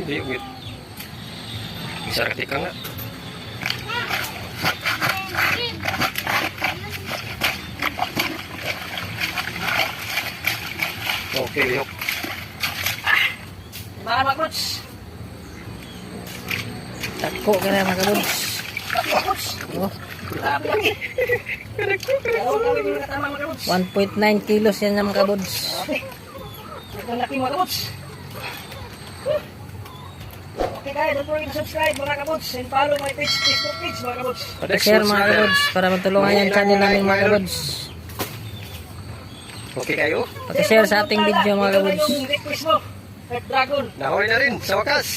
Hindi, wait. Isa ratika nga. Okay, yuk. Mga kabuds. Tako ka na mga kabuds. Kabuds. Oh, Grabe lagi. Ano kami yung katama mga kabuds? 1.9 kilos yan mga kabuds. Ito laki mga kabuds. Okay guys, don't forget to subscribe mga kabuds and follow my page, Facebook page mga kabuds. Share mga kabuds para matulungan yung channel namin mga kabuds. Okay kayo? Pag-share sa ating video mga kabuds. Yung request mo, Red Dragon. Nahuli na rin sa wakas.